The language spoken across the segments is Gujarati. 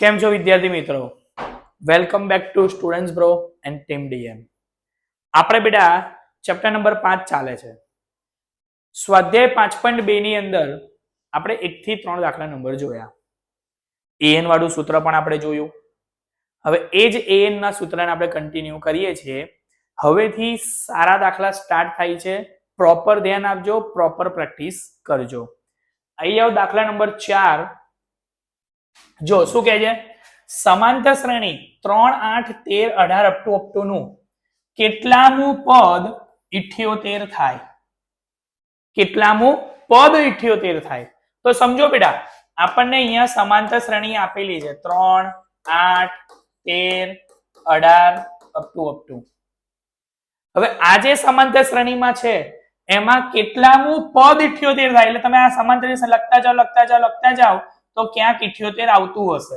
કેમ છો વિદ્યાર્થી મિત્રો? Welcome back to students bro and team DM. આપણે બેટા ચેપ્ટર નંબર 5 ચાલે છે. સ્વાધ્યાય 5.2 ની અંદર આપણે 1 થી 3 દાખલા નંબર જોયા. an વાળું સૂત્ર પણ આપણે જોયું. હવે એ જ an ના સૂત્રને આપણે કન્ટિન્યુ કરીએ છીએ. હવેથી સારા દાખલા સ્ટાર્ટ થાય છે. પ્રોપર ધ્યાન આપજો, પ્રોપર પ્રેક્ટિસ કરજો. અહીંયા દાખલા નંબર 4 જો શું કહે છે? સમાંતર શ્રેણી 3, 8, 13, 18 અપ ટુ નું કેટલામું પદ 78 થાય? કેટલામું પદ 78 થાય? તો સમજો બેટા, આપણને અહીંયા સમાંતર શ્રેણી આપેલી છે 3, 8, 13, 18 અપ ટુ. હવે આ જે સમાંતર શ્રેણીમાં છે એમાં કેટલામું પદ 78 થાય? એટલે તમે આ સમાંતર લખતા જાઓ તો ક્યાંક 78 આવતું હશે.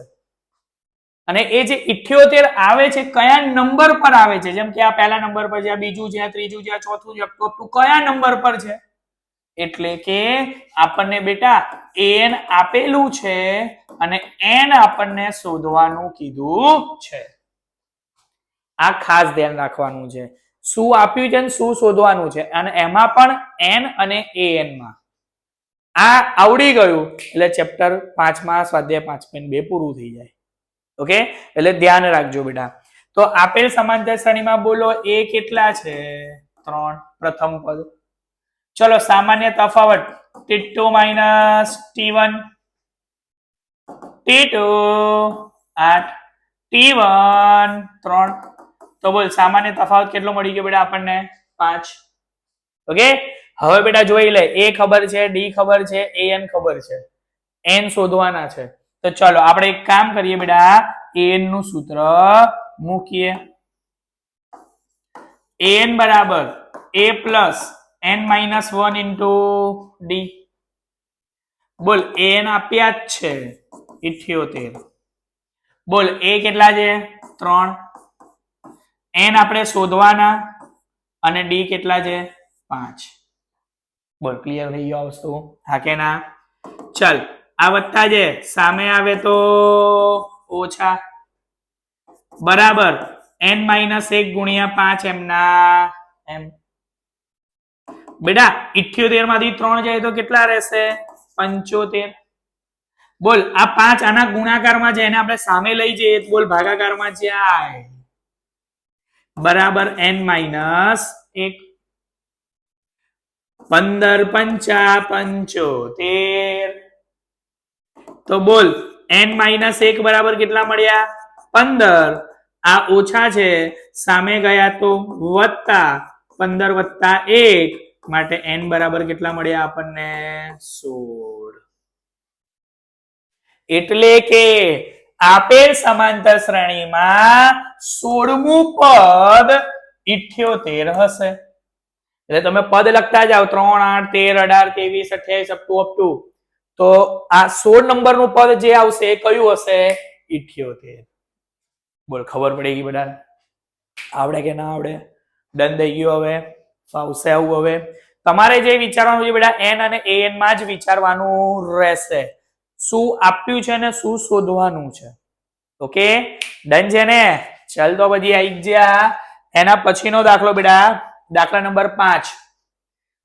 અને એ જે 78 આવે છે કયા નંબર પર આવે છે? જેમ કે આ પહેલા નંબર પર છે, આ બીજું છે, આ ત્રીજું છે, આ ચોથું છે, અપ ટુ કયા નંબર પર છે? એટલે કે આપણને બેટા an આપેલું છે અને n આપણને શોધવાનું કીધું છે. આ ખાસ ધ્યાન રાખવાનું છે. શું આપ્યું છે અને શું શોધવાનું છે, અને એમાં પણ n અને an માં. આ આવડી ગયું એટલે ચેપ્ટર 5 માં સ્વાધ્યાય 5.2 પૂરું થઈ જાય. ઓકે, એટલે ધ્યાન રાખજો બેટા. તો આપેલ સમાંતર શ્રેણીમાં બોલો a કેટલા છે? 3 પ્રથમ પદ. ચલો સામાન્ય તફાવત t2 t1 t2 8 t1 3. તો બોલ સામાન્ય તફાવત કેટલો મળી ગયો બેટા આપણને? 5. ઓકે, હવે બેટા જોઈ લે, a ખબર છે, d ખબર છે, an ખબર છે, n શોધવાના છે. તો ચલો આપણે એક કામ કરીએ બેટા, an નું સૂત્ર મૂકીએ. an બરાબર a plus n minus 1 into d. બોલ an આપ્યા જ છે 78. બોલ a કેટલા છે? 3. n આપણે શોધવાના અને d કેટલા છે? 5. બોલ ક્લિયર થઈ ગયો વસ્તુ? હા કે ના? ચલ આ વત્તા છે, સામે આવે તો ઓછા, બરાબર n minus 1 ગુણ્યા 5 એમના એમ. બેટા 78 માંથી 3 જાય તો કેટલા રહેશે? 75. બોલ આ 5 આના ગુણાકારમાં છે, એને આપણે સામે લઈ જઈએ તો બોલ ભાગાકારમાં જાય, બરાબર n minus 1. 15 પંચા 75. તો બોલ n minus 1 બરાબર કેટલા મળ્યા? 15. આ ઓછા છે, સામે ગયા તો વત્તા, 15 વત્તા 1 માટે n બરાબર કેટલા મળ્યા આપણને? 16. એટલે કે આપેલ સમાંતર શ્રેણીમાં 16મું પદ 78 હશે. એટલે તમે પદ લખતા જાઓ 3, 8, 13, 18, 23, 28 અપ ટુ. તો આ 16 નંબરનું પદ જે આવશે એ કયું હશે? 78. બોલ ખબર પડી ગઈ બધા? આવડે કે ના આવડે? ડન થઈ ગયું? હવે ફાવશે આવું? હવે તમારે જે વિચારવાનું છે બેટા n અને an માં જ વિચારવાનું રહેશે. શું આપ્યું છે ને શું શોધવાનું છે. ઓકે, ડન છે ને? ચાલ તો પછી આવી ગયા એના પછીનો દાખલો બેટા, દાખલા નંબર 5.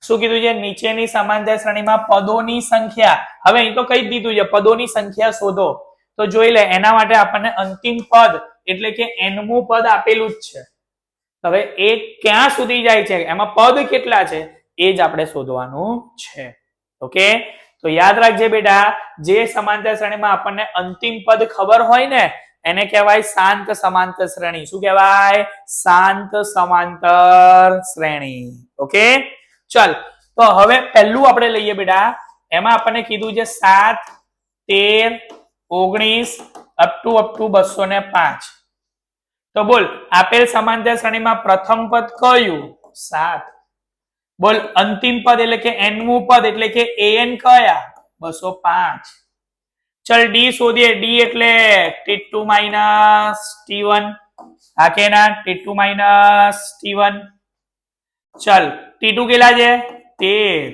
શું કીધું છે? નીચેની સમાંતર શ્રેણીમાં પદોની સંખ્યા. હવે અહીં તો કઈ દીધું છે, પદોની સંખ્યા શોધો. તો જોઈ લે, એના માટે આપણને અંતિમ પદ એટલે કે nમું પદ આપેલું જ છે. હવે એ ક્યાં સુધી જાય છે, એમાં પદ કેટલા છે એ જ આપણે શોધવાનું છે. ઓકે, તો યાદ રાખજે બેટા, જે સમાંતર શ્રેણીમાં આપણને અંતિમ પદ ખબર હોય ને એને કહેવાય શાંત સમાંતર શ્રેણી. શું કહેવાય? શાંત સમાંતર શ્રેણી. ઓકે, ચલ તો હવે પહેલું આપણે લઈએ બેટા, એમાં આપણને કીધું છે 7, 13, 19 અપ ટુ 205. તો બોલ આપેલ સમાંતર શ્રેણીમાં પ્રથમ પદ કયું? 7. બોલ અંતિમ પદ એટલે કે nમું પદ એટલે કે an કયા? 205. ચલ d શોધીએ. d એટલે t2 t1. હા કે ના? t2 t1. ચલ t2 કેટલા છે? 13.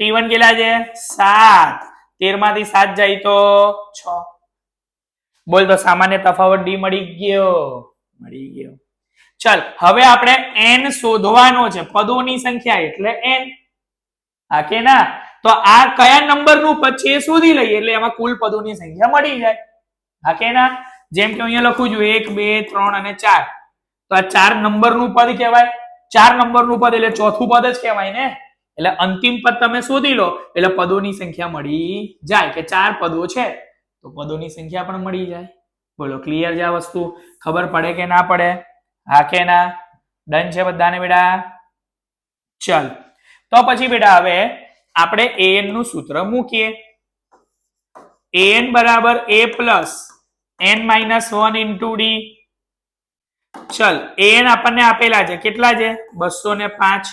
t1 કેટલા છે? 7. 13 માંથી 7 જાય તો 6. બોલ તો સામાન્ય તફાવત ડી મળી ગયો. ચલ હવે આપણે n શોધવાનો છે. પદોની સંખ્યા એટલે n. હા કે ના? તો આ કયા નંબરનું પદ છે એ શોધી લઈએ એટલે એમાં કુલ પદોની સંખ્યા મળી જાય. હા કે ના? જેમ કે અહીંયા લખું છું 1 2 3 અને 4. તો આ 4 નંબરનું પદ કહેવાય. 4 નંબરનું પદ એટલે ચોથું પદ જ કહેવાય ને. એટલે અંતિમ પદ તમે શોધી લો એટલે પદોની સંખ્યા મળી જાય કે 4 પદો છે તો પદોની સંખ્યા પણ મળી જાય. બોલો ક્લિયર છે આ વસ્તુ? ખબર પડે કે ના પડે? હા કે ના? ડન છે બધાને બેટા? ચલ તો પછી બેટા હવે આપણે an નું સૂત્ર મૂકીએ. an બરાબર a plus n minus 1 into D. ચલ an આપણને આપેલા છે કેટલા છે? 205.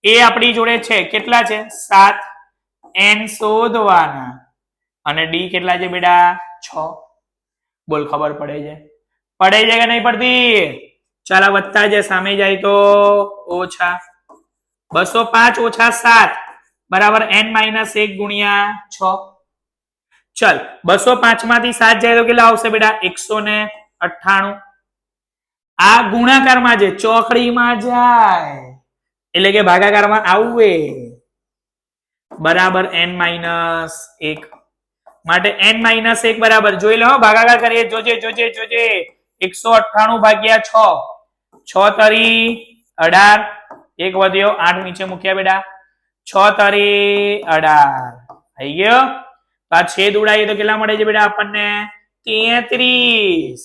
એ આપણી જોડે છે કેટલા છે? 7. n શોધવાના અને ડી કેટલા છે બેટા? 6. બોલ ખબર પડે છે? પડે છે કે નહીં પડતી? ચાલો વધતા છે સામે જાય તો ઓછા. 205 ઓછા 7 બરાબર n માઇનસ 1 ગુણ્યા 6. ચલ 205 માંથી 7 જાય તો કેટલા આવશે બેટા? 198. આ ગુણાકારમાં છે ચોકડીમાં જાય એટલે કે ભાગાકારમાં આવવે બરાબર n માઇનસ 1 માટે n માઇનસ 1 બરાબર જોઈ લો ભાગાકાર કરીએ. જોજે 198 ભાગ્યા 6. 6 તરી 18. 1 વધ્યો 8 નીચે મૂક્યા બેટા. 6 તરી 18 થઈ ગયો. તો આ છેદ ઉડાઈએ તો કેટલા મળે છે બેટા આપણને? 33.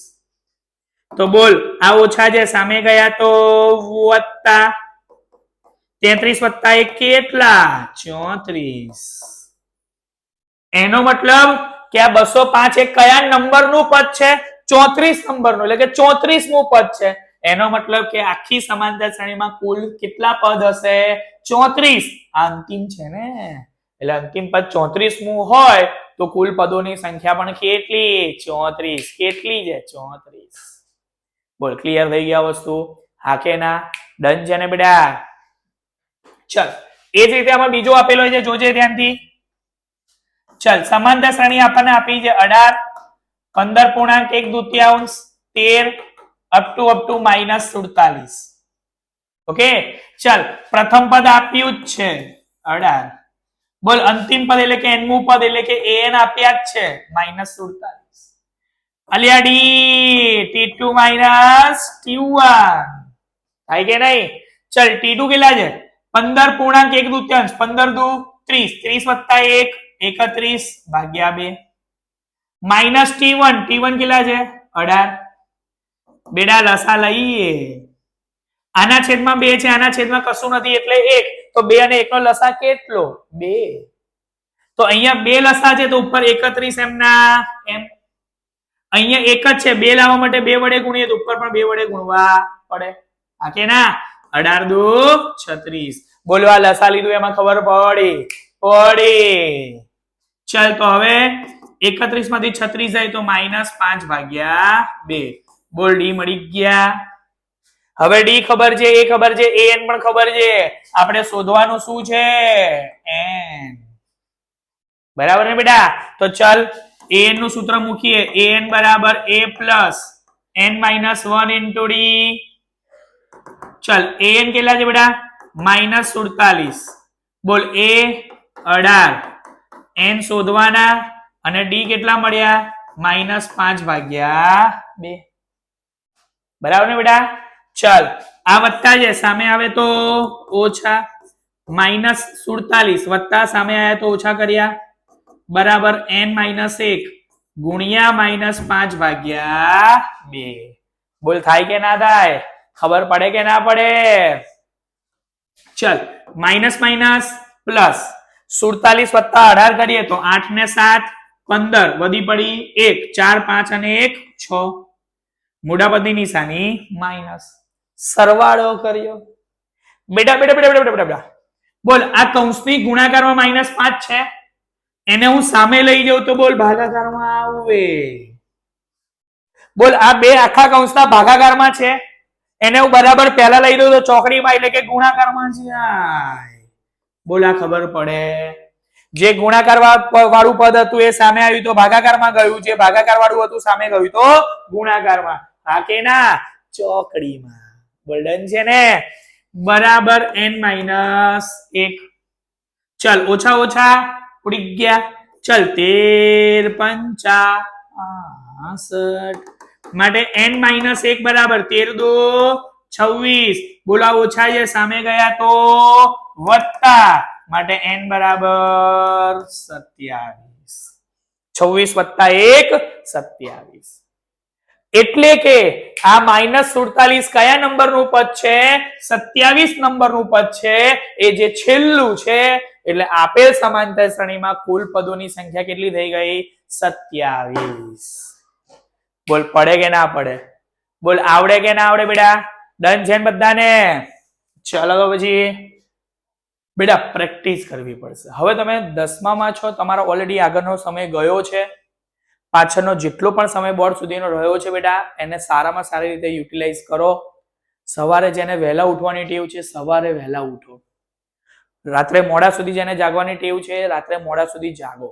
તો બોલ આ ઓછા છે સામે ગયા તો વત્તા. 33 વત્તા 1 કેટલા? 34. એનો મતલબ કે આ 205 એ કયા નંબરનું પદ છે? 34 નંબરનું એટલે કે 34મું પદ છે. એનો મતલબ કે આખી સમાંતર શ્રેણીમાં કુલ કેટલા પદ હશે? 34. આ અંતિમ છે ને એટલે અંતિમ પદ 34મું હોય તો કુલ પદોની સંખ્યા પણ કેટલી? 34. કેટલી છે? 34. બોલ ક્લિયર થઈ ગયા વસ્તુ? હા કે ના? ડન છે ને બેટા? ચલ એ જ રીતે આમાં બીજો આપેલો છે જોજે ધ્યાનથી. ચલ સમાંતર શ્રેણી આપણને આપી છે 18 15.1/2 13 અપ ટુ -47. ઓકે ચલ પ્રથમ પદ આપ્યું જ છે 18. બોલ અંતિમ પદ એટલે કે nમું પદ એટલે કે an આપ્યા જ છે -47. અલિયા ડી t2 t1 થાય કે નહીં? ચલ t2 કેટલા છે? 15.1/2 15 દુ 30 30 વત્તા 1 31 ભાગ્યા 2 માઇનસ t1 કેટલા છે? 18. બેડા લસા લઈએ. આના છેદમાં 2 છે આના છેદમાં કશું નથી એટલે 1. તો 2 અને 1 નો લસા કેટલો? 2. તો અહીંયા 2 લસા છે તો ઉપર 31 એમના એમ. અહીંયા 1 જ છે 2 લાવવા માટે 2 વડે ગુણીએ તો ઉપર પણ 2 વડે ગુણવા પડે. આ કે ના? 18 દુ 36. બોલવા લસા લીધું એમાં ખબર પડી. ચલ તો હવે 31 માંથી 36 જાય તો -5 ભાગ્યા 2. બોલ ડી મળી ગયા. હવે ડી ખબર છે એ ખબર છે an પણ ખબર છે. આપણે શોધવાનું શું છે? n. બરાબર ને બેટા? તો ચલ an નું સૂત્ર મૂકીએ. an બરાબર a plus n minus 1 into D. ચલ an કેટલા છે બેટા? -47. બોલ a 18 n શોધવાના અને ડી કેટલા મળ્યા? -5 ભાગ્યા 2. બરાબર ને બેટા? ચલ આ વત્તા છે સામે આવે તો ઓછા. -47 વત્તા સામે આવ્યા તો ઓછા કર્યા બરાબર n-1 ગુણ્યા -5 ભાગ્યા 2. બોલ થાય કે ના થાય? ખબર પડે કે ના પડે? ચલ માઇનસ માઇનસ પ્લસ 47 વત્તા 18 કરીએ તો 8 ને 7 15 વધી પડી 1 4 5 અને 1 6. મોટા પદની નિશાની માઇનસ. સરવાળો કર્યો બેટા. બોલ આ કૌંસની ગુણાકારમાં -5 છે એને હું સામે લઈ જાઉં તો બોલ ભાગાકારમાં આવે. બોલ આ બે આખા કૌંસના ભાગાકારમાં છે એને હું બરાબર પહેલા લઈ દઉં તો ચોકડીમાં એટલે કે ગુણાકારમાં જાય. બોલ આ ખબર પડે? જે ગુણાકાર વાળું પદ હતું એ સામે આવ્યું તો ભાગાકારમાં ગયું, જે ભાગાકાર વાળું હતું સામે ગયું તો ગુણાકારમાં. હા કે ના? ચોકડીમાં. બોલ્ડન છે ને? બરાબર n-1. ચલ ઓછા ઓછા ઉડી ગયા. ચલ 13 × 5 માટે n-1 બરાબર 13 × 2 = 26. બોલા ઓછા છે સામે ગયા તો વત્તા, માટે n બરાબર 27. 26 + 1 27. એટલે કે આ -47 કયા નંબરનું પદ છે? 27 નંબરનું પદ છે. એ જે છેલ્લું છે. એટલે આપેલ સમાંતર શ્રેણીમાં કુલ પદોની સંખ્યા કેટલી થઈ ગઈ? 27. બોલ પડે કે ના પડે? બોલ આવડે કે ના આવડે બેટા? ડન છે ને બધાને? ચલો તો પછી બેટા પ્રેક્ટિસ કરવી પડશે. હવે તમે 10માં છો, તમારો ઓલરેડી આગળનો સમય ગયો છે. પાછળનો જેટલો પણ સમય બોર્ડ સુધીનો રહ્યો છે બેટા, એને સારામાં સારી રીતે યુટિલાઇઝ કરો. સવારે જેને વહેલા ઉઠવાની ટેવ છે, સવારે વહેલા ઉઠો. રાત્રે મોડા સુધી જેને જાગવાની ટેવ છે, રાત્રે મોડા સુધી જાગો.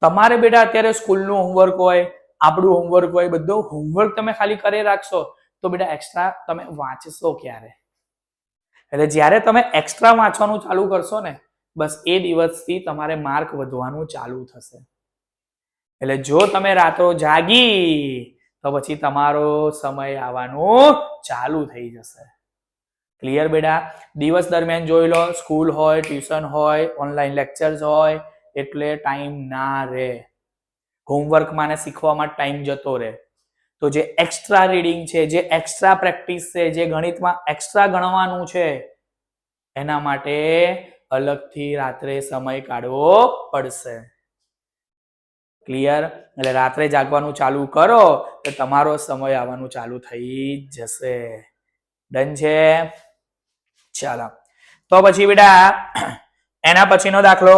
તમારે બેટા અત્યારે સ્કૂલનું હોમવર્ક હોય, આપણું હોમવર્ક હોય, બધું હોમવર્ક તમે ખાલી કરી રાખશો તો બેટા એક્સ્ટ્રા તમે વાંચશો ક્યારે? એટલે જ્યારે તમે એક્સ્ટ્રા વાંચવાનું ચાલુ કરશો ને, બસ એ દિવસથી તમારે માર્ક વધવાનું ચાલુ થશે. એટલે જો તમે રાતો જાગી તો પછી તમારો સમય આવવાનું ચાલુ થઈ જશે. ક્લિયર બેટા? દિવસ દરમિયાન જોઈ લો, સ્કૂલ હોય, ટ્યુશન હોય, ઓનલાઈન લેક્ચર્સ હોય, એટલે ટાઈમ ના રહે. હોમવર્કમાં ને શીખવામાં ટાઈમ જતો રહે. તો જે એક્સ્ટ્રા રીડિંગ છે, જે એક્સ્ટ્રા પ્રેક્ટિસ છે, જે ગણિતમાં એક્સ્ટ્રા ગણવાનું છે, એના માટે અલગથી રાત્રે સમય કાઢવો પડશે. ક્લિયર? એટલે રાત્રે જાગવાનું ચાલુ કરો તો તમારો સમય આવવાનું ચાલુ થઈ જશે. ડન છે? ચાલો તો પછી બેટા એના પછીનો દાખલો,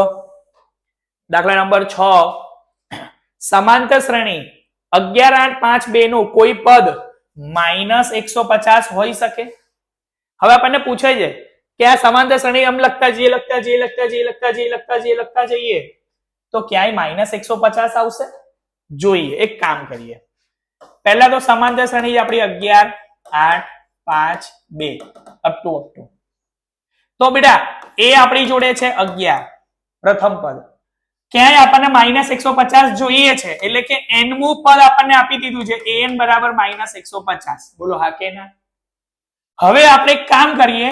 દાખલા નંબર 6. સમાંતર શ્રેણી 11, 8, 5, 2 નું કોઈ પદ -150 હોઈ શકે? હવે આપણને પૂછે છે કે આ સમાંતર શ્રેણી આમ લખતા જઈએ તો ક્યાંય -150 આવશે? જોઈએ, એક કામ કરીએ. પહેલા તો સમાંતર શ્રેણી આપણી 11, 8, 5, 2 અપ ટુ તો બેટા એ આપણી જોડે છે 11 પ્રથમ પદ. ક્યાંય આપણને -150 જોઈએ છે, એટલે કે n-મું પદ આપણને આપી દીધું છે, an બરાબર -150. બોલો હા કે ના? હવે આપણે એક કામ કરીએ,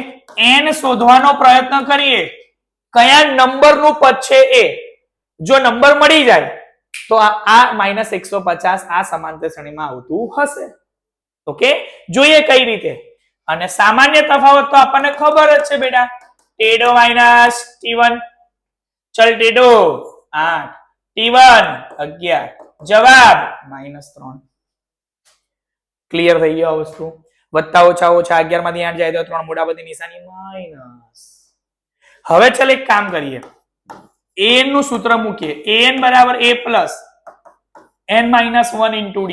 n શોધવાનો પ્રયત્ન કરીએ. કયા નંબરનું પદ છે એ. જો નંબર મળી જાય તો આ -150 આ સમાંતર શ્રેણીમાં આવતું હશે. ઓકે, જોઈએ કઈ રીતે. અને સામાન્ય તફાવત તો આપણને ખબર જ છે બેટા, ટેડો માઇનસ t1. ચલ ટેડો 8, t1 11, જવાબ -3. ક્લિયર થઈ ગયો વસ્તુ? વત્તા ઓછા ઓછા 11 માંથી 8 જાય તો 3 મોટા બધી નિશાની માઈનસ. હવે ચલ એક કામ કરીએ, an નું સૂત્ર મૂકીએ. an બરાબર a plus n-1 into d.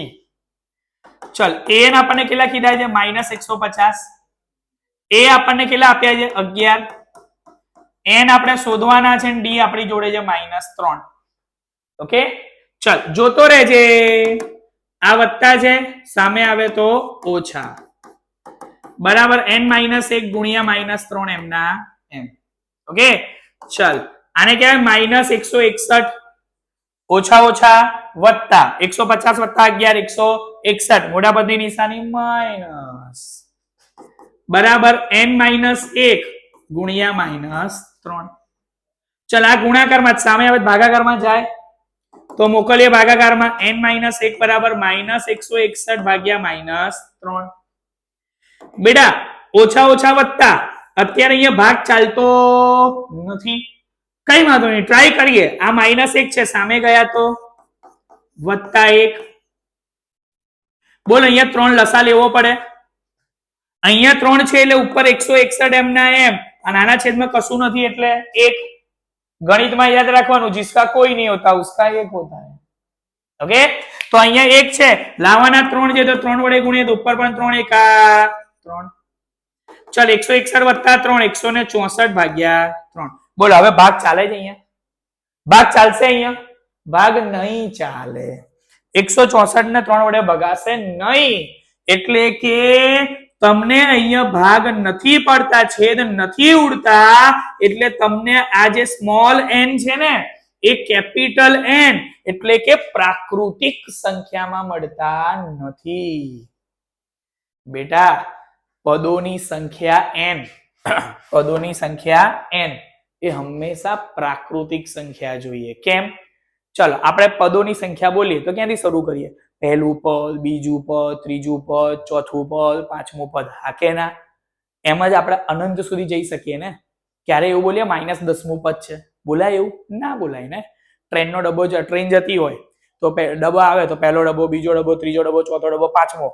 ચલ an આપણને કેટલા કીધા છે? -150. a આપણને કેટલા આપ્યા છે? 11. n આપણે શોધવાના છે, d આપણી જોડે છે -3. ઓકે, ચલ જોતો રહેજે. આ વત્તા છે, સામે આવે તો ઓછા. બરાબર n-1 ગુણ્યા -3 એમના એમ. ઓકે, ચલ આને કહેવાય -161 ઓછા ઓછા વત્તા 150 વત્તા 11 161 મોટા પદની નિશાની માઈનસ. બરાબર n-1 ગુણ્યા -3. ચલ આ ગુણાકારમાં સામે આવે ભાગાકારમાં જાય તો મોકલીએ ભાગાકારમાં. n-1 બરાબર -161 ભાગ્યા -3. બેટા ઓછા ઓછા વત્તા, અત્યારે અહીંયા ભાગ ચાલતો નથી, કઈ વાંધો નહીં, ટ્રાય કરીએ. આ -1 છે, સામે ગયા તો +1. બોલ અહીંયા 3 લસા લેવો પડે. અહીંયા 3 છે એટલે ઉપર 161 એમના એમ, અને આના છેદમાં કશું નથી એટલે 1. ગણિતમાં યાદ રાખવાનું, जिसका कोई नहीं होता उसका 1 होता है. ઓકે, તો અહીંયા 1 છે, લાવવાના 3 છે તો 3 વડે ગુણીએ તો ઉપર પણ 3 એકા 3. ચલ 161 વત્તા 3 164 ભાગ્યા 3. બોલો હવે ભાગ ચાલે છે અહીંયા? ભાગ ચાલશે અહીંયા? ભાગ નહીં ચાલે. 164 ને 3 વડે ભગાશે નહીં. એટલે કે તમને અહીંયા ભાગ નથી પડતા, છેદ નથી ઉડતા, એટલે તમને આ જે સ્મોલ n છે ને એ કેપિટલ n એટલે કે પ્રાકૃતિક સંખ્યામાં મળતા નથી. બેટા પદોની સંખ્યા n પદોની સંખ્યા n એ હંમેશા પ્રાકૃતિક સંખ્યા જોઈએ. કેમ? ચલો આપણે પદોની સંખ્યા બોલીએ તો ક્યાંથી શરૂ કરીએ? પહેલું પદ, બીજું પદ, ત્રીજું પદ, ચોથું પદ, પાંચમું પદ. હા કે ના? એમ જ આપણે અનંત સુધી જઈ શકીએ ને. ક્યારે એવું બોલીએ -10મું પદ છે? બોલાય એવું? ના બોલાય ને. ટ્રેનનો ડબ્બો ટ્રેન જતી હોય તો ડબ્બો આવે તો પહેલો ડબ્બો, બીજો ડબ્બો, ત્રીજો ડબ્બો, ચોથો ડબ્બો, પાંચમો.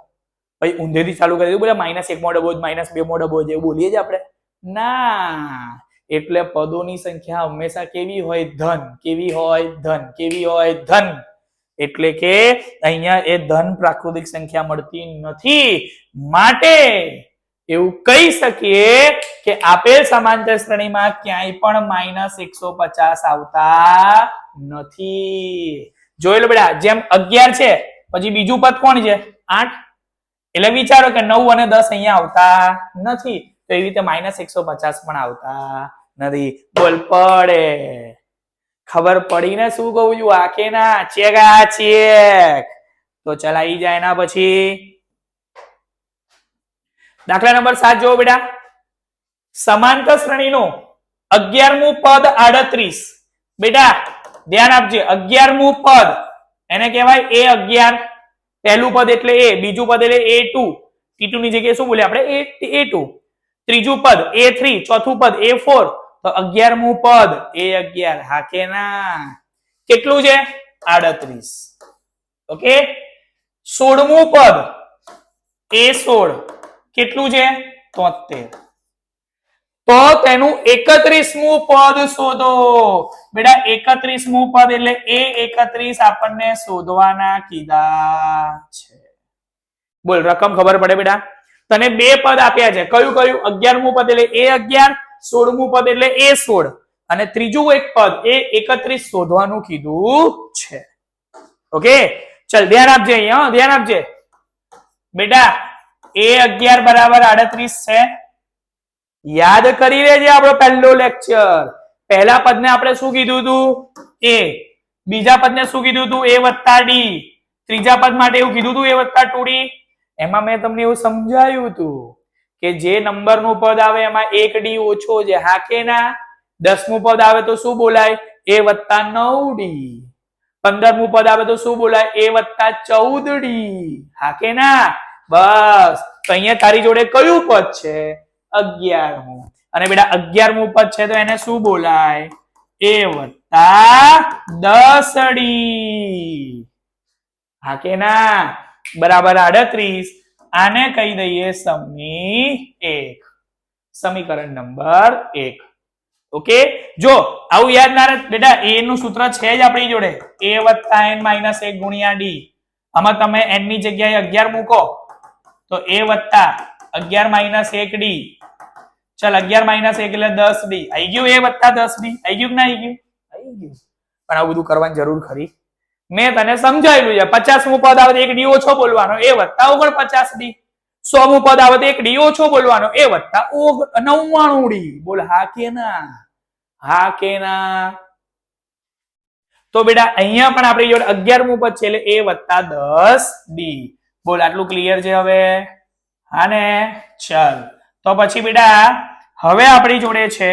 પછી ઊંધેથી ચાલુ કરી બોલે -1મો ડબ્બો, -2મો ડબ્બો જે બોલીએ જ આપણે? ના. એટલે પદોની સંખ્યા હંમેશા કેવી હોય? ધન. કેવી હોય? ધન. કેવી હોય? ધન. એટલે કે અહીંયા એ ધન પ્રાકૃતિક સંખ્યા મળતી નથી. માટે એવું કહી શકીએ કે આપેલ સમાંતર શ્રેણીમાં ક્યાંય પણ -150 આવતા નથી. જોઈ લો બેટા, જેમ 11 છે પછી બીજું પદ કોણ છે? 8. એટલે વિચારો કે 9 અને 10 અહીંયા આવતા નથી. તો એવી રીતે -150 પણ આવતા નથી. બોલ પડે. ખબર પડી ને શું કહું છું? આ કે ના? ચેક. તો ચલાઈ જાય ના. પછી દાખલા નંબર 7 જોવો બેટા. સમાંતર શ્રેણીનું 11મું પદ 38. બેટા ધ્યાન આપજે. 11મું પદ એને કહેવાય A11. પહેલું પદ એટલે A, બીજું પદ એટલે A2. T2 ની જગ્યાએ શું બોલે આપણે? A2. ત્રીજું પદ A3, ચોથું પદ A4. તો 11મું પદ A11. હા કે ના? કેટલું છે? 38. ઓકે. 16મું પદ A16. કેટલું છે? 73. તો તેનું 31મું પદ શોધો. બેટા 31મું પદ એટલે A31 આપણને શોધવાના કીધા છે. બોલ રકમ ખબર પડે બેટા? તને બે પદ આપ્યા છે. કયું કયું? 11મું પદ એટલે A11, 16મું પદ એટલે A16 અને ત્રીજું એક પદ A31 શોધવાનું કીધું છે. ઓકે ચલ ધ્યાન આપજે અહીંયા. ધ્યાન આપજે બેટા. A11 બરાબર 38 છે. યાદ કરી લેજે આપણો પહેલો લેક્ચર. પહેલા પદને આપણે શું કીધું હતું? A. બીજા પદને શું કીધું હતું? A + D. ત્રીજા પદ માટે એવું કીધું હતું A + 2D. એમાં મેં તમને એવું સમજાયું હતું કે જે નંબરનું પદ આવે એમાં 1 D ઓછો છે. હા કે ના? 10મું પદ આવે તો શું બોલાય? A + 9D. 15મું પદ આવે તો શું બોલાય? A + 14D. હા કે ના? બસ. તો અહીંયા તારી જોડે કયું પદ છે? 11મું. અને બેટા 11મું પદ છે તો એને શું બોલાય? A + 10D. હા કે ના? બરાબર 38. આને કહી દઈએ સમી 1. સમીકરણ નંબર 1. ઓકે જો આવું યાદ ના રહે બેટા. A નું સૂત્ર છે જ આપણી જોડે. A + n - 1 ગુણ્યા D. આમાં તમે n ની જગ્યાએ 11 મૂકો તો A + 11 - 1D. ચલ 11 - 1 એટલે 10D. આવી ગયું? A + 10D. આવી ગયું કે ના આવી ગયું? આવી ગયું. પણ આવું બધું કરવાની જરૂર ખરી? મેં તને સમજાયેલું છે. 50મું પદ આવે તો 1D ઓછો બોલવાનો. A + 49D. 100મું પદ આવે તો 1D ઓછો બોલવાનો. A + 99D. બોલ હા કે ના? હા કે ના? તો બેટા અહીંયા પણ આપણી જોડે 11મું પદ છે એટલે A + 10D. બોલ આટલું ક્લિયર છે હવે? હા ને? ચાલ તો પછી બેટા હવે આપણી જોડે છે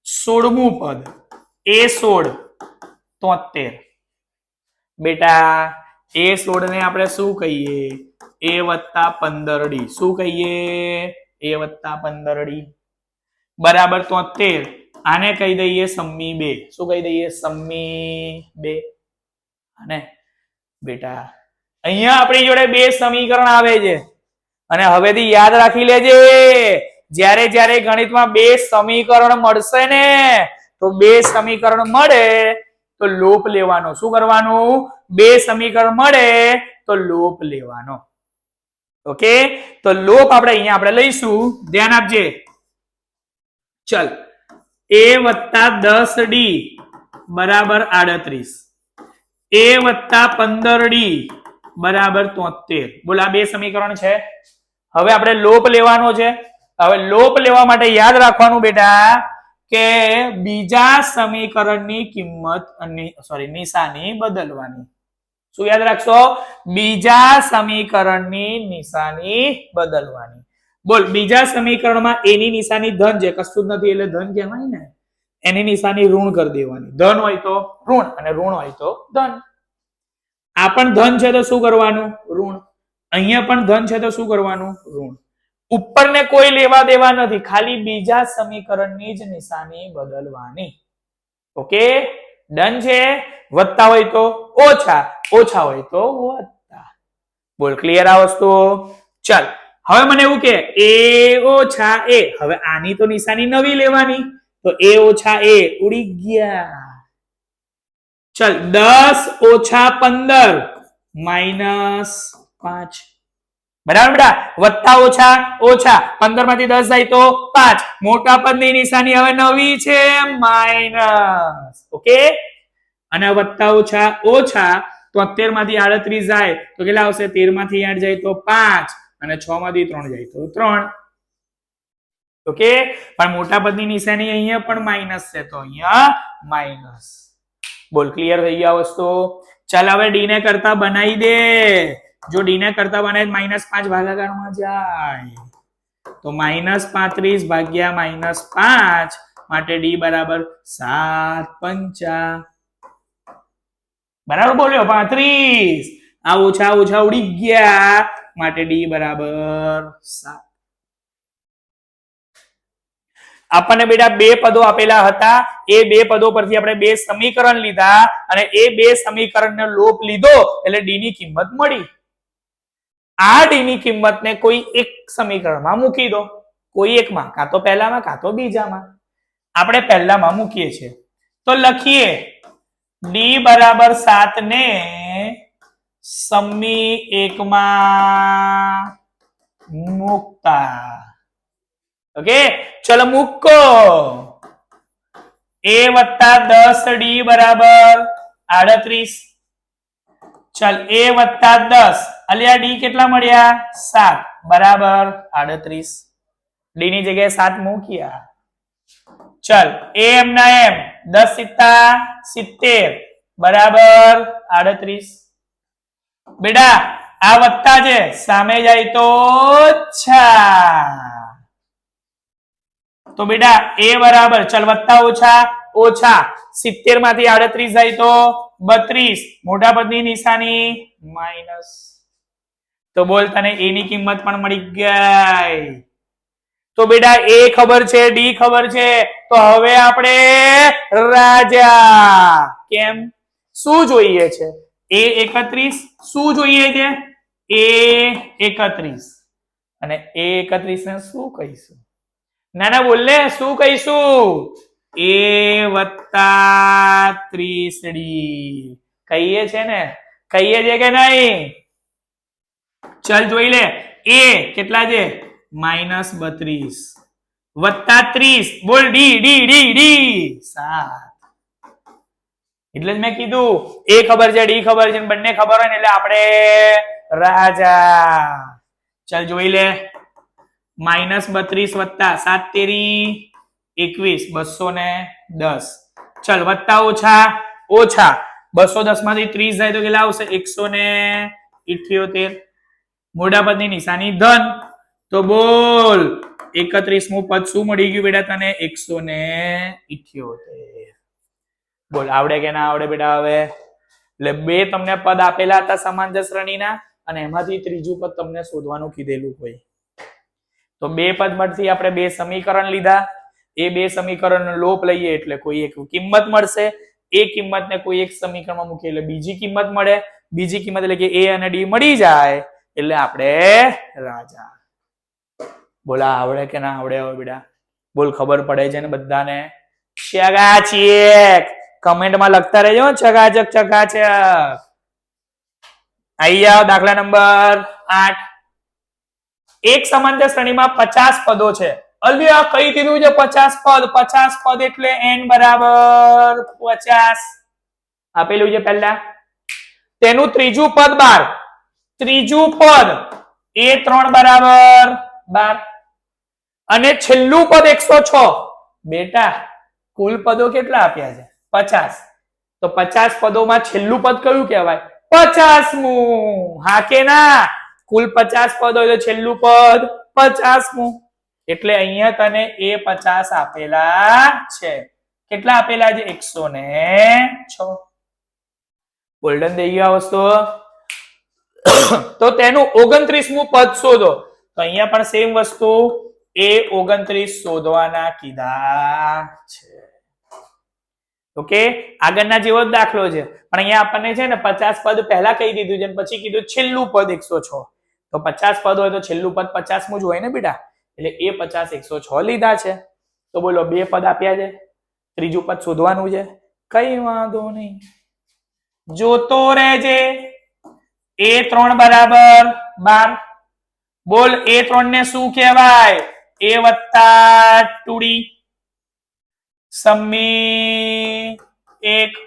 16મું પદ A16 73. બેટા A16 ને આપણે શું કહીએ? A + 15D. શું કહીએ? A + 15D બરાબર 73. આને કહી દઈએ સમી 2. શું કહી દઈએ? સમી 2. અને બેટા અહીંયા આપણી જોડે બે સમીકરણ આવે છે અને હવેથી યાદ રાખી લેજે. જ્યારે જ્યારે ગણિતમાં બે સમીકરણ મળશે ને તો બે સમીકરણ મળે તો લોપ લેવાનો. શું કરવાનું? બે સમીકરણ મળે તો લોપ લેવાનો. ઓકે તો લોપ આપણે અહીંયા આપણે લઈશું. ધ્યાન આપજે. ચલ A + 10D બરાબર 38, a વત્તા 15d બરાબર 73. બોલ આ બે સમીકરણ છે. હવે આપણે લોપ લેવાનો છે. હવે લોપ લેવા માટે યાદ રાખવાનું બેટા કે બીજા સમીકરણની કિંમત નિશાની બદલવાની. શું યાદ રાખશો? બીજા સમીકરણની નિશાની બદલવાની. બોલ બીજા સમીકરણમાં a ની નિશાની ધન છે, કશું જ નથી એટલે ધન કહેવાય ને. એની નિશાની ઋણ કરી દેવાની. ધન હોય તો ઋણ અને ઋણ હોય તો ધન. આ પણ ધન છે તો શું કરવાનું? ઋણ. અહીંયા પણ ધન છે તો શું કરવાનું? ઋણ. ઉપરને કોઈ લેવા દેવા નથી, ખાલી બીજા સમીકરણની જ નિશાની બદલવાની. ઓકે, ડન છે. વધતા હોય તો ઓછા, ઓછા હોય તો વધતા. બોલ ક્લિયર આ વસ્તુ? ચાલ હવે મને એવું કે a ઓછા a, હવે આની તો નિશાની નવી લેવાની, તો a ઓછા a ઉડી ગયા. ચલ 10 ઓછા 15 માઇનસ 5. બરાબર બેટા? વધતા ઓછા ઓછા, 15 માંથી 10 જાય તો 5. મોટા પદની નિશાની હવે નવી છે, માઇનસ. ઓકે, અને વધતા ઓછા ઓછા, 73 માંથી 38 જાય તો કેટલા આવશે? 13 માંથી 8 જાય તો 5 અને 6 માંથી 3 જાય તો 3. ઓકે, પણ મોટા પદની નિશાની અહીંયા પણ માઇનસ છે તો અહીંયા માઇનસ. બોલ ક્લિયર થઈ ગયા વસ્તુ? ચાલ હવે ડી ને કરતા બનાવી દે. જો ડી ને કરતા બનાવે -5 ભાગાકારમાં જાય તો -35 ભાગ્યા -5 માટે ડી બરાબર 7 5. બરાબર બોલ્યો? 35. આ ઓછા ઓછા ઉડી ગયા માટે ડી બરાબર 7. આપણને બેટા બે પદો આપેલા હતા, એ બે પદો પરથી આપણે બે સમીકરણ લીધા અને એ બે સમીકરણનો લોપ લીધો એટલે ડી ની કિંમત મળી. આ ડી ની કિંમતને કોઈ એક સમીકરણમાં મૂકી દો, કોઈ એકમાં, કાં તો પહેલામાં કાં તો બીજામાં. આપણે પહેલામાં મૂકીએ છીએ તો લખીએ ડી બરાબર 7 ને સમી એકમાં મૂકતા. ઓકે, ચલો મૂકો. a વત્તા 10 ડી બરાબર 38. ચલ a વત્તા 10 અલ્યા ડી કેટલા મળ્યા? 7 બરાબર 38. ડી ની જગ્યાએ 7 મૂક્યા. ચલ a એમના એમ 10 સિત્તા 70 બરાબર 38. બેટા આ વત્તા છે, સામે જાય તો ઓછા. તો બેટા a બરાબર, ચલ વત્તા ઓછા ઓછા, 70 માંથી 38 જાય તો 32. મોટા પદની નિશાની માઇનસ. તો બોલ તને a ની કિંમત પણ મળી ગઈ. તો બેટા a ખબર છે, d ખબર છે, તો હવે આપણે રાજા. કેમ? શું જોઈએ છે? a 31. શું જોઈએ છે? a 31. અને a 31 ને શું કહીશું? ના ના બોલ ને, શું કહીશું? a વત્તા 30d કહીએ છે ને? કહીએ છે કે નહીં? ચલ જોઈ લે. a કેટલા છે? -32 વત્તા 30. બોલ ડી ડી ડી ડી 7. એટલે જ મેં કીધું a ખબર છે, d ખબર છે, બંને ખબર હોય ને એટલે આપણે રાજા. ચલ જોઈ લે. -32 વત્તા 7 તેરી 21 210. ચલ વત્તા ઓછા ઓછા, 210 માંથી 30 જાય તો કેટલા આવશે? 178. મોટા પદની નિશાની ધન. તો બોલ 31મું પદ શું મળી ગયું બેટા તને? 178. બોલ આવડે કે ના આવડે બેટા? હવે એટલે બે તમને પદ આપેલા હતા સમાંતર શ્રેણીના અને એમાંથી ત્રીજું પદ તમને શોધવાનું કીધેલું હોય. તો બે પદ માંથી આપણે બે સમીકરણ લીધા, એ બે સમીકરણનો લોપ લઈએ એટલે કોઈ એક કિંમત મળશે. એ કિંમતને કોઈ એક સમીકરણમાં મૂકીએ એટલે બીજી કિંમત મળે. બીજી કિંમત એટલે કે a અને d મળી જાય એટલે આપણે રાજા. બોલા આવડે કે ના આવડે? હવે બેટા બોલ ખબર પડે છે ને બધાને? ચકાચક કમેન્ટમાં લખતા રહેજો. ચકાચક ચકાચક. અહીં આવો દાખલા નંબર 8. એક સમાંતર શ્રેણીમાં 50 પદો છે અલ્યા કઈ કીધું છે 50 પદ? 50 પદ એટલે n બરાબર 50 આપેલું છે પહેલા. તેનું ત્રીજું પદ 12, ત્રીજું પદ a3 બરાબર 12 અને છેલ્લું પદ 106. બેટા કુલ પદો કેટલા આપ્યા છે? 50. તો 50 પદોમાં છેલ્લું પદ કયું કહેવાય? 50મું. હા કે ના? કુલ 50 પદ હોય તો છેલ્લું પદ 50મું. એટલે અહીંયા તને એ 50 આપેલા છે. કેટલા આપેલા છે? 106. ગોલ્ડન થઈ ગયું આ વસ્તુ. તો તેનું 29મું પદ શોધો. તો અહીંયા પણ સેમ વસ્તુ એ 29 શોધવાના કીધા છે. ઓકે, આગળના જેવો જ દાખલો છે પણ અહીંયા આપણને છે ને 50 પદ પહેલા કહી દીધું છે પછી કીધું છેલ્લું પદ 106. તો 50 પદ હોય તો છેલ્લું પદ 50મું જ હોય ને બેટા, એટલે એ 50 106 લીધા છે. તો બોલો બે પદ આપ્યા છે, ત્રીજું પદ શોધવાનું છે. કઈ વાંધો નહીં, જોતો રહેજે. a3 બરાબર 12. બોલ a3 ને શું કહેવાય? a વત્તા 2d સમ્મી 1.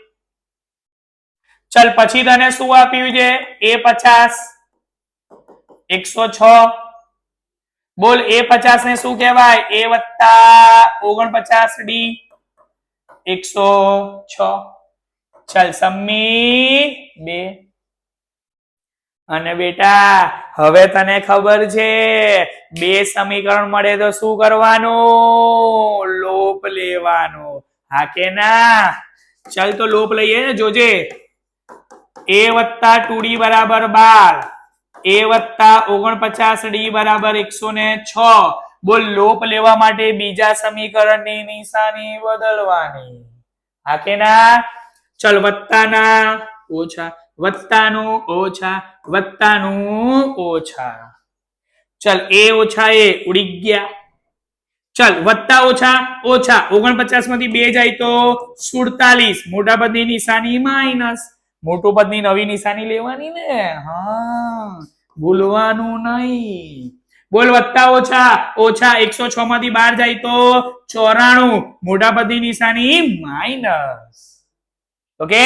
ચલ પછી તને શું આપ્યું છે? a50 106. બોલ a50 ને શું કહેવાય? a વત્તા 49d 106. ચલ સમ્મી 2. અને બેટા હવે તને ખબર છે બે સમીકરણ મળે તો શું કરવાનું? લોપ લેવાનો. હા કે ના? ચલ તો લોપ લઈએ ને, જોજે. a વત્તા 2d બરાબર 12, a વત્તા 49d બરાબર 106. બોલ લોપ લેવા માટે બીજા સમીકરણની નિશાની બદલવાની. હા કે ના? ચલ વત્તાના ઓછા, વત્તાનું ઓછા, વત્તાનું ઓછા. ચલ a ઓછા a ઉડી ગયા. ચલ વત્તા ઓછા ઓછા 49 માંથી 2 જાય તો 47. મોટા પદની નિશાની માઇનસ, મોટું પદની નવી નિશાની લેવાની ને. હા, ભૂલવાનું નહીં. બોલ વત્તા ઓછા ઓછા 106 માંથી 12 જાય તો 94. મોટા પદની નિશાની માઇનસ. ઓકે,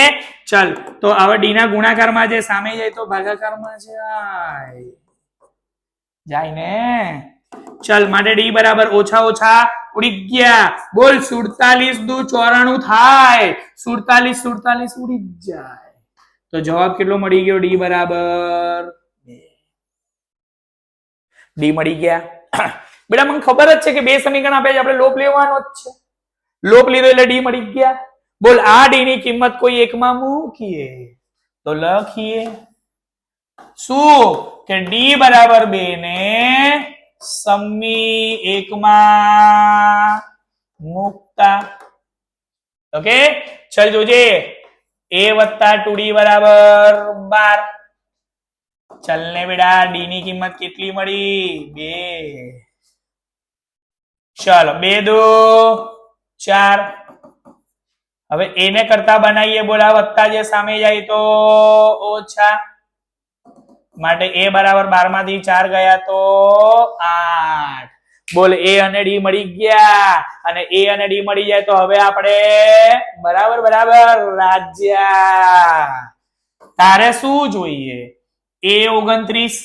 ચલ તો હવે ડી ના ગુણાકારમાં જે સામે જાય તો ભાગાકારમાં જાય ને. ચલ માટે ડી બરાબર ઓછા ઓછા ઉડી ગયા. બોલ 47 દુ 94 થાય. 47 47 ઉડી જાય. તો જવાબ કેટલો મળી ગયો? ડી બરાબર 2. ડી મળી ગયા. બેટા મને ખબર જ છે કે બે સમીકરણ આપે છે, આપણે લોપ લેવાનો જ છે. લોપ લીધો એટલે ડી મળી ગયા. બોલ આ ડી ની કિંમત કોઈ એકમાં મૂકીએ તો લખીએ શું કે ડી બરાબર 2 ને સમ્મી 1 માં મૂકતા. ઓકે, ચલ જોજે. a વત્તા 2d બરાબર 12. ચલ ને બેટા ડી ની કિંમત કેટલી મળી? 2. ચલો 2 દો 4. હવે એને કરતા બનાવીએ. બોલા વત્તા જે સામે જાય તો ઓછા. માટે a બરાબર 12 માંથી 4 ગયા તો 8. બોલ a અને d મળી ગયા. અને a અને d મળી જાય તો હવે આપણે બરાબર બરાબર રાજ્યા. તારે શું જોઈએ? a 29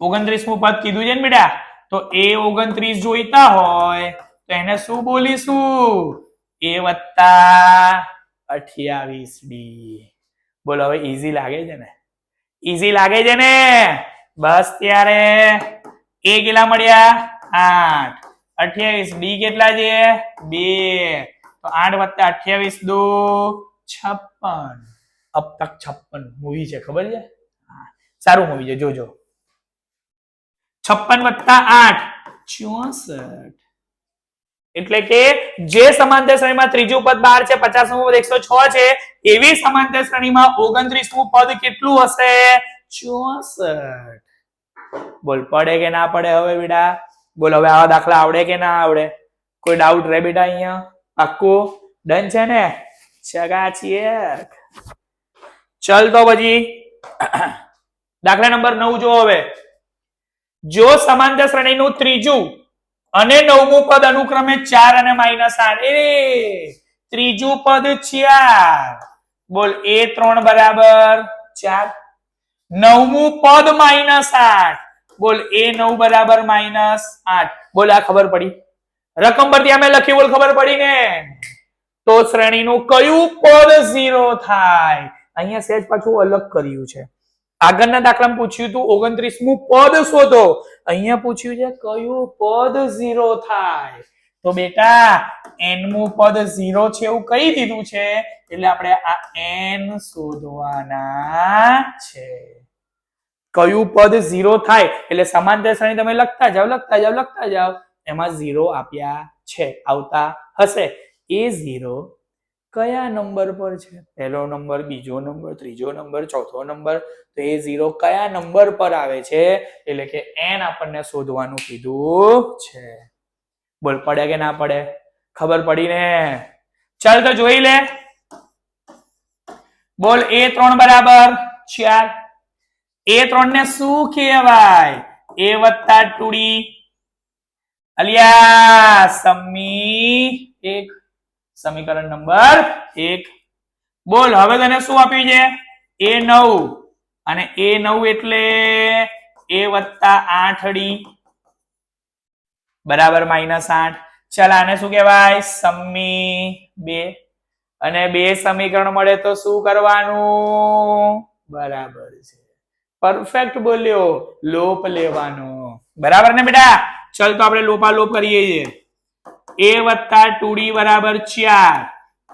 29મું પદ કીધું છે ને બેટા. તો a 29 જોઈતા હોય તો એને શું બોલીશું? a વત્તા 28d. બોલો હવે ઈઝી લાગે છે ને? ઈઝી લાગે છે ને? બસ ત્યારે a કેટલા મળ્યા? 8. 28 d કેટલા છે? 2. તો 8 વત્તા 28 દો 56. અબ તક 56 મૂવી છે, ખબર છે? સારું મૂવી છે, જોજો. 56 વત્તા 8 64. એટલે કે જે સમાંતર શ્રેણીમાં ત્રીજું પદ 12 છે, 50મું પદ 106 છે, એવી સમાંતર શ્રેણીમાં 29મું પદ કેટલું હશે? 64. બોલ પડે કે ના પડે હવે બેટા? બોલ હવે આવા દાખલા આવડે કે ના આવડે? કોઈ ડાઉટ રે બેટા? અહીંયા પાક્કું ડન છે ને? ચકાચીએ. ચલ તો પછી દાખલા નંબર 9 જો. હવે જો સમાંતર શ્રેણીનું ત્રીજું અને નવમું પદ અનુક્રમે 4 અને -8 એ ત્રીજું પદ 4 બોલ a3 બરાબર 4 નવમું પદ -8 બોલ a9 બરાબર -8 બોલ આ ખબર પડી રકમ પરથી અમે લખ્યું બોલ ખબર પડી ને તો શ્રેણીનું કયું પદ 0 થાય અહીંયા સહેજ પાછું અલગ કર્યું છે આગળના દાખલામાં પૂછ્યું હતું 29મું પદ શોધો અહીંયા પૂછ્યું છે કયું પદ 0 થાય તો બેટા n મું પદ 0 છે એવું કહી દીધું છે એટલે આપણે આ n શોધવાના છે કયું પદ 0 થાય એટલે સમાંતર શ્રેણી તમે લખતા જાવ એમાં 0 આપ્યા છે આવતા હશે એ 0 કયા નંબર પર છે પહેલો નંબર બીજો નંબર ત્રીજો નંબર ચોથો નંબર તો એ 0 કયા નંબર પર આવે છે એટલે કે n આપણને શોધવાનું કીધું છે બોલ પડે કે ના પડે ખબર પડી ને ચાલ તો જોઈ લે બોલ a3 બરાબર 4 a3 ને શું કહેવાય a વત્તા 2d અલિયા સમી 1 સમીકરણ નંબર 1 બોલ હવે તને શું આપ્યું છે a9 અને a9 એટલે a વત્તા 8d બરાબર -8 ચાલ આને શું કહેવાય સમી 2 અને બે સમીકરણ મળે તો શું કરવાનું બરાબર છે પરફેક્ટ બોલ્યો લોપ લેવાનો બરાબર ને બેટા ચલ તો આપણે લોપાલોપ કરીએ છીએ a વત્તા 2d બરાબર 4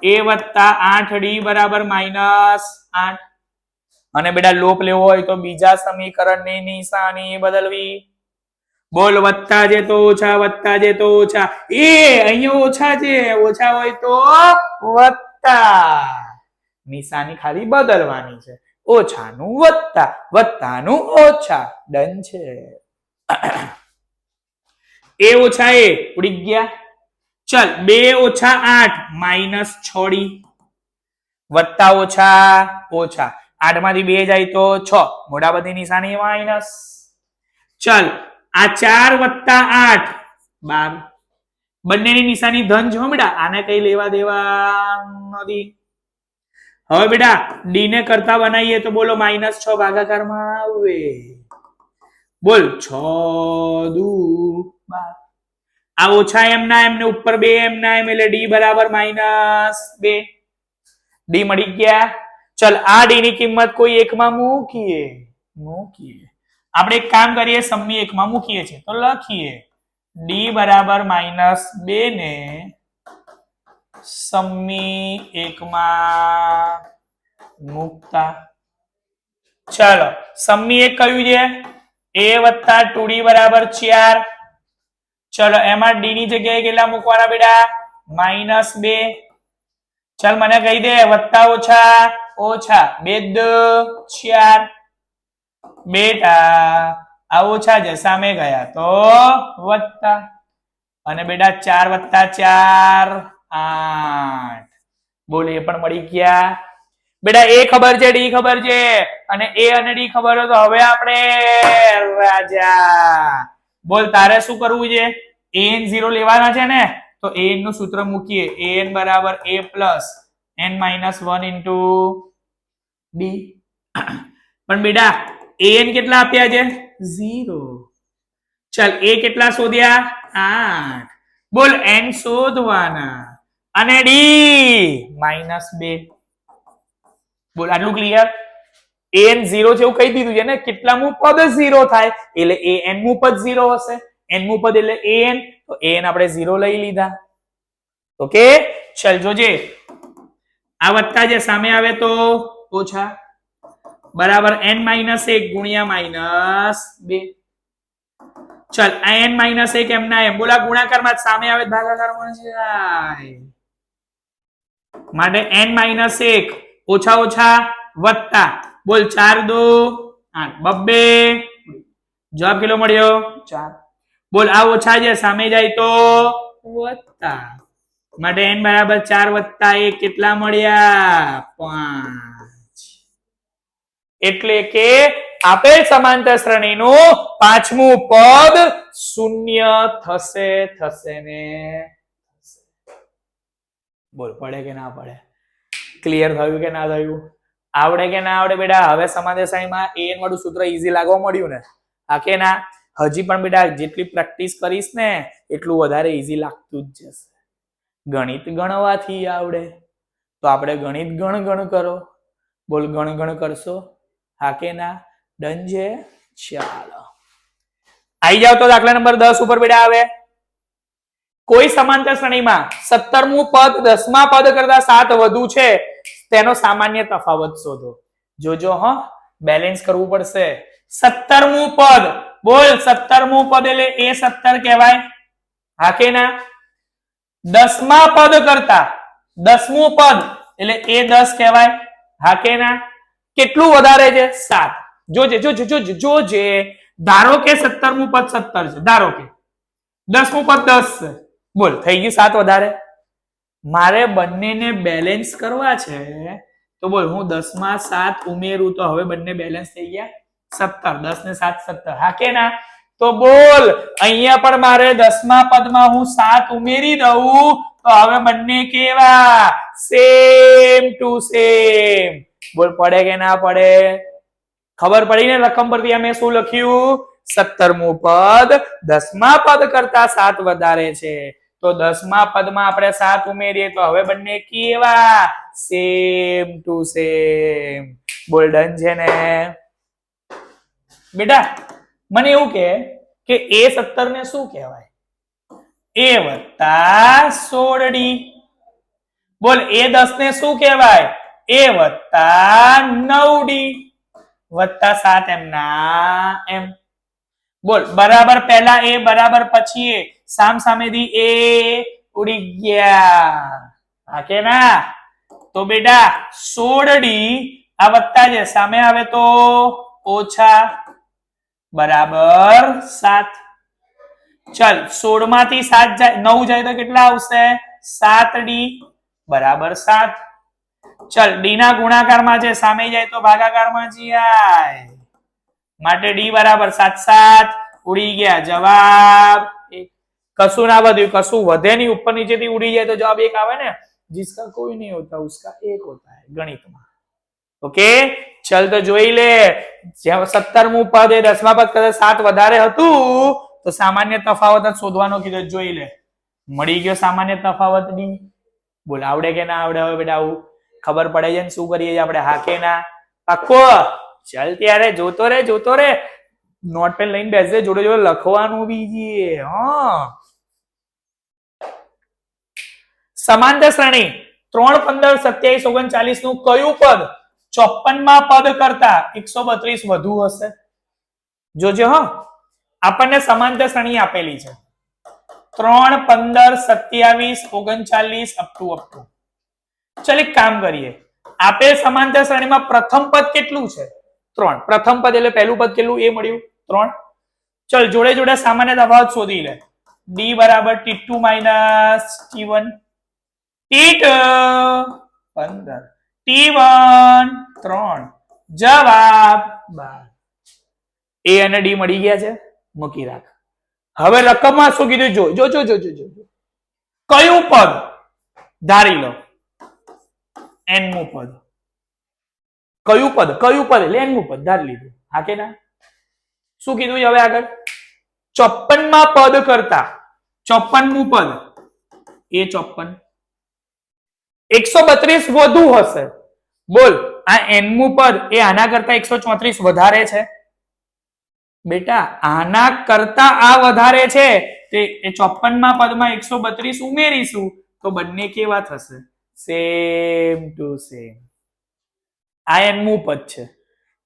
a વત્તા 8d બરાબર -8 અને બેટા લોપ લેવો હોય તો બીજા સમીકરણની નિશાની બદલવી બોલ વત્તા છે તો ઓછા વત્તા છે તો ઓછા એ અહીંયા ઓછા છે ઓછા હોય તો વત્તા નિશાની ખાલી બદલવાની છે ઓછાનું વત્તા વત્તાનું ઓછા ડન છે એ ઓછા એ ઉડી ગયા ચલ 2 ઓછા 8 -6d વત્તા ઓછા ઓછા 8 માંથી 2 જાય તો 6 મોટા બધી નિશાની માઇનસ ચલ આ 4 વત્તા 8 12 બંનેની નિશાની ધન જો બેટા આને કઈ લેવા દેવા નથી હવે બેટા ડી ને કરતા બનાવીએ તો બોલો -6 ભાગાકારમાં આવે બોલ 6 દુ 12 આ ઓછા એમ ના એમને ઉપર 2 એમ ના એમ એટલે ડી બરાબર -2 ડી મળી ગયા ચલ આ ડી ની કિંમત કોઈ એકમાં મૂકીએ આપણે એક કામ કરીએ સમી એકમાં મૂકીએ છીએ તો લખીએ ડી બરાબર -2 ને સમી એકમાં મૂકતા ચાલો સમી એક કયું છે a વત્તા 2d બરાબર 4 ચલો એમાં ડી ની જગ્યાએ કેટલા મૂકવાના બેટા -2 ચાલ મને કહી દે વત્તા ઓછા ઓછા 2 4 બેટા આ ઓછા છે સામે ગયા તો વત્તા અને બેટા 4 વત્તા 4 8 બોલ એ પણ મળી ગયા બેટા એ ખબર છે ડી ખબર છે અને એ અને ડી ખબર હોય તો હવે આપણે રાજા બોલ તારે શું કરવું છે an 0 લેવાના છે ને તો an નું સૂત્ર મૂકીએ an બરાબર a plus n minus 1 into d પણ બેટા an કેટલા આપ્યા છે 0 ચલ a કેટલા શોધ્યા 8 બોલ n શોધવાના અને d -2 બોલ આટલું ક્લિયર an 0 છે એવું કહી દીધું છે ને કેટલામું પદ 0 થાય એટલે an મું પદ 0 હશે n મું પદ એટલે an તો an આપણે 0 લઈ લીધા ઓકે ચલ જોજે આ વત્તા જે સામે આવે તો ઓછા બરાબર n -1 ગુણ્યા -2 ચલ આ n -1 એમ ના એમ બોલા ગુણાકારમાં સામે આવે ભાગાકારમાં જાય માટે n -1 ઓછા ઓછા વત્તા બોલ 4 2 8 બબ્બે જવાબ કેટલો મળ્યો 4 બોલ આ ઓછા છે સામે જાય તો વત્તા માટે n બરાબર 4 વત્તા 1 કેટલા મળ્યા 5 એટલે કે આપેલ સમાંતર શ્રેણીનું પાંચમું પદ શૂન્ય થશે ને બોલ પડે કે ના પડે? ક્લિયર થયું કે ના થયું? આવડે કે ના આવડે બેટા? હવે સમાંતર શ્રેણીમાં an વાળું સૂત્ર ઈઝી લાગવા મળ્યું ને? હા કે ના? હજી પણ બેટા જેટલી પ્રેક્ટિસ કરીશ ને એટલું વધારે ઈઝી લાગતું જ જશે. ગણિત ગણવાથી આવડે તો આપણે ગણિત ગણ કરો. બોલ ગણ કરશો? હા કે ના? ડન છે? ચાલો આઈ જાવ તો દાખલા નંબર 10 ઉપર બેટા આવે. કોઈ સમાંતર શ્રેણીમાં 17મું પદ 10મા પદ કરતા 7 વધુ છે તેનો સામાન્ય તફાવત શોધો. જોજો હ, બેલેન્સ કરવું પડશે. 17મું પદ, બોલ 17મું પદ એટલે એ 17 કહેવાય. હા કે ના? 10મા પદ કરતા 10મું પદ એટલે એ 10 કહેવાય. હા કે ના? કેટલું વધારે છે? 7. જોજે ધારો કે 17મું પદ 17 છે, ધારો કે 10મું પદ 10 છે. બોલ થઈ ગયું 7 વધારે. મારે બંનેને બેલેન્સ કરવા છે તો બોલ હું 10 માં 7 ઉમેરું તો હવે બંને બેલેન્સ થઈ ગયા 17. 10 ને 7 17. હા કે ના? તો બોલ અહીંયા પણ મારે 10મા પદમાં હું 7 ઉમેરી દઉં તો હવે બંને કેવા? Same to same. બોલ પડે કે ના પડે? ખબર પડી ને રકમ પરથી અમે શું લખ્યું? 17મું પદ 10મા પદ કરતા 7 વધારે છે તો 10મા પદમાં આપણે 7 ઉમેરીએ તો હવે બંને કેવા? Same to same. બોલ ડન છે ને? બેટા મને એવું કે એ 17 ને શું કહેવાય? a વત્તા 16d. બોલ એ 10 ને શું કહેવાય? a વત્તા 9d વત્તા 7 એમ ના એમ. બોલ બરાબર પહેલા એ બરાબર પછી એ, સામ સામેથી એ ઉડી ગયા. હા કે ના? તો બેટા 16d આ વત્તા છે સામે આવે તો ઓછા બરાબર 7. ચલ 16 માંથી 7 જાય 9 જાય તો કેટલા આવશે? 7d બરાબર 7. ચલ ડી ના ગુણાકારમાં છે સામે જાય તો ભાગાકારમાં જાય માટે ડી બરાબર 7 7 ઉડી ગયા. જવાબ 1. કશું ના વધ્યું, કશું વધે નહીં, ઉપર નીચેથી ઉડી જાય તો જવાબ 1 આવે ને. जिसका कोई नहीं होता उसका 1 होता है ગણિતમાં. ઓકે ચલ તો જોઈ લે. 17મું પદ એ 10મા પદ કરતા 7 વધારે હતું તો સામાન્ય તફાવત જ શોધવાનો કીધો. જોઈ લે મળી ગયો સામાન્ય તફાવત ડી. બોલ આવડે કે ના આવડે? હવે બેટા આવું ખબર પડે છે ને શું કરીએ આપણે? હા કે ના? પાક્કો? ચાલ ત્યારે જોતો રે નોટ પેન લઈને બેસજે, જોડે જોડે લખવાનું બી. સમાંતર શ્રેણી 3 15 27 39 નું કયું પદ 54મા પદ કરતા 132 વધુ હશે? જોજો હ, આપણને સમાંતર શ્રેણી આપેલી છે 3 15 27 39 અપ ટુ. ચલ એક કામ કરીએ. આપેલ સમાંતર શ્રેણીમાં પ્રથમ પદ કેટલું છે? 3. પ્રથમ પદ એટલે પહેલું પદ કેટલું? એ મળ્યું 3. ચલ જોડે જોડે સામાન્ય તફાવત શોધી લે. d બરાબર t2 minus t1, t2 15, t1 3. જવાબ 12. a અને d મળી ગયા છે, મૂકી રાખ. હવે રકમમાં શું કીધું? જો કયું પદ ધારી લો? n મું પદ. કયું પદ એટલે n મું પદ ધારી લીધું. હા કે ના? શું કીધું હવે આગળ? 54મા પદ કરતા 54મું પદ એ 54 132 વધુ હશે. બોલ આ n મું પદ એ આના કરતા 134 વધારે છે? બેટા આના કરતા આ વધારે છે તે 54મા પદમાં 132 ઉમેરીશું તો બંને કેવા થશે? Same to same. આ n મું પદ છે,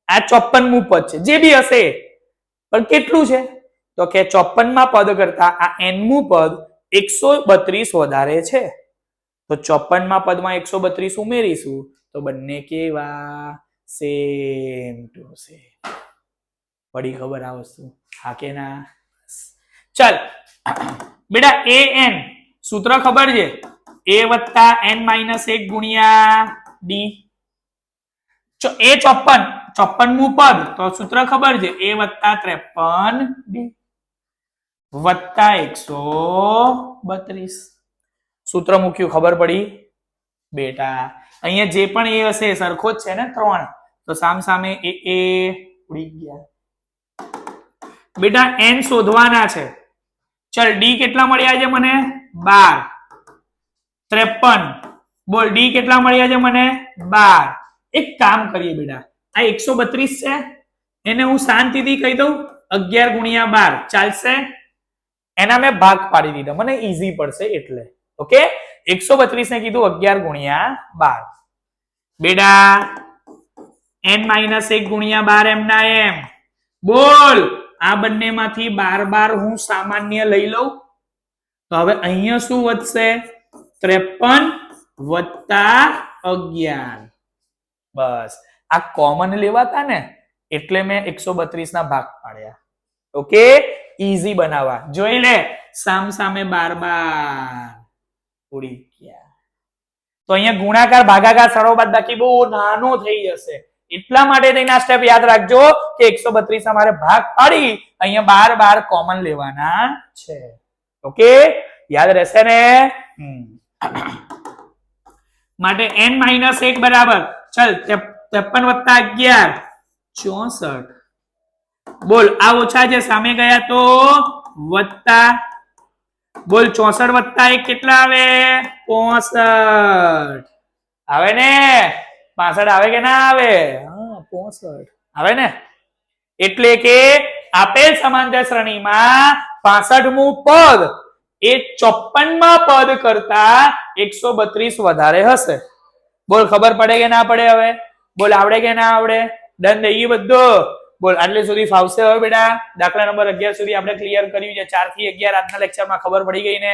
આ 54મું પદ છે, જે બી હશે પણ કેટલું છે? તો કે 54મા પદ કરતા આ n મું પદ 132 વધારે છે તો 54મા પદમાં 132 ઉમેરીશું તો બંને કેવા? Same to same. પડી ખબર આ વસ્તુ? હા કે ના? ચલ બેટા an સૂત્ર ખબર છે? a વત્તા n માઇનસ 1 ગુણ્યા d. એ 54 54મું પદ તો સૂત્ર ખબર છે a વત્તા 53d વત્તા 132 સૂત્ર મૂક્યું ખબર પડી બેટા અહીંયા જે પણ એ હશે સરખો જ છે ને 3 તો સામ સામે એ ઉડી ગયા બેટા n શોધવાના છે ચલ d કેટલા મળ્યા છે મને 12 53 બોલ d કેટલા મળ્યા છે મને 12 એક કામ કરીએ બેટા આ 132 છે એને હું શાંતિથી કહી દઉં 11 ગુણ્યા 12 ચાલશે એના મેં ભાગ પાડી દીધા મને ઈઝી પડશે એટલે ઓકે 132 ને કીધું 11 ગુણ્યા 12 બેટા n - 1 ગુણ્યા 12 એમ ના એમ બોલ આ બંનેમાંથી 12 હું સામાન્ય લઈ લઉં તો હવે અહીંયા શું વધશે 53 વત્તા 11 બસ આ કોમન લેવાતા ને એટલે મેં 132 ના ભાગ પાડ્યા ઓકે ઈઝી બનાવવા જોઈ લે સામ સામે 12 ઉડી ગયા તો અહીંયા ગુણાકાર ભાગાકાર સરળ બાદબાકી બહુ નાનો થઈ જશે એટલા માટે તેના સ્ટેપ યાદ રાખજો કે 132 અમારે ભાગ પાડી અહીંયા 12 કોમન લેવાના છે ઓકે યાદ રહેશે ને માટે n - 1 બરાબર ચલ 53 વત્તા 11 64 બોલ આ ઓછા છે સામે ગયા તો વત્તા બોલ 64 વત્તા 1 કેટલા આવે 65 આવે ને 65 આવે કે ના આવે હા 65 આવે ને એટલે કે આપેલ સમાંતર શ્રેણીમાં 65મું પદ એ 54માં પદ કરતા 132 વધારે હશે બોલ ખબર પડે કે ના પડે હવે બોલ આવડે કે ના આવડે ડન દઈએ બધું બોલ આટલે સુધી ફાવશે હવે બેટા દાખલા નંબર 11 સુધી આપણે ક્લિયર કર્યું છે 4 થી 11 આજના લેક્ચરમાં ખબર પડી ગઈ ને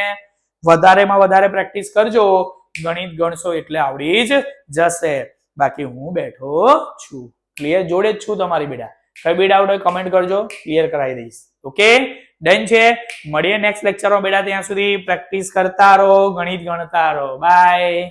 વધારેમાં વધારે પ્રેક્ટિસ કરજો ગણિત ગણશો એટલે આવડી જ જશે બાકી હું બેઠો છું ક્લિયર જોડે જ છું તમારી બેટા કઈ બી ડાઉટ હોય કમેન્ટ કરજો ક્લિયર કરાવી દઈશ ઓકે ડન છે મળીએ નેક્સ્ટ લેક્ચરમાં બેટા ત્યાં સુધી પ્રેક્ટિસ કરતા રહો ગણિત ગણતા રહો બાય